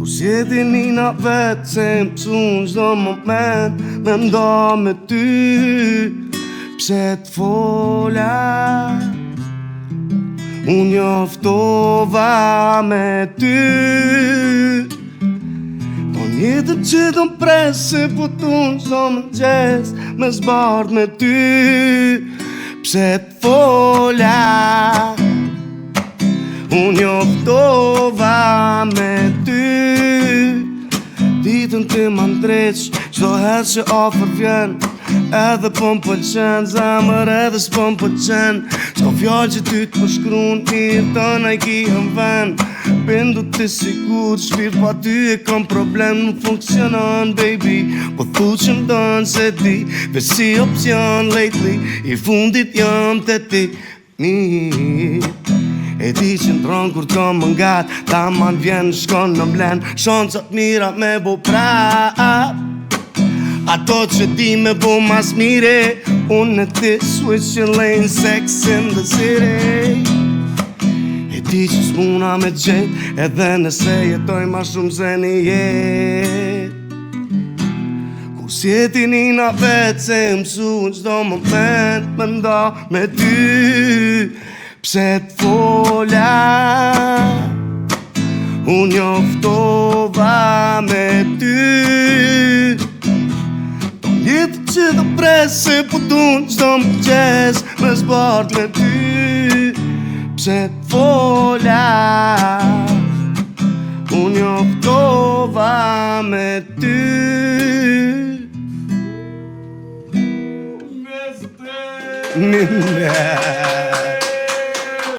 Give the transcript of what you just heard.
Sjeti nina vetë se mësun çdo moment me nda me ty. Pse t'fola unë joftova me ty. Ton jetën që t'on presë po t'unë çdo mëngjes me zbardh me ty. Pse t'fola unë joftova me ty. Ditën ti ma ndreq çdo herë që afër vjen, edhe po m'pëlqen zemër edhe s'po m'pëlqen. S'ka fjallë që ty t'po shkruan mirë tëna i kihën ven. Bindu ti sigur shpirt pa ty e kam problem, nuk funksionon baby. Po thu që m'don se di veç si opcion lately. I fundit jam te ti mirë. E di që ndron kur të më ngat, ta man vjen shkon në mlen. Shancat mira me bo prap, ato që di me bo mas mire. Unë e ti switching lane, sex in the city. E di që s'muna me gjet, edhe nëse jetoj ma shumë se një jet. Kur sjeti nina vetë se mësu në çdo moment me nda me ty. Pse t'fola unë joftova me ty. Ton jetë që të presë po t'unë çdo mëngjes me zbardh me ty. Pse t'fola unë joftova me ty. Mine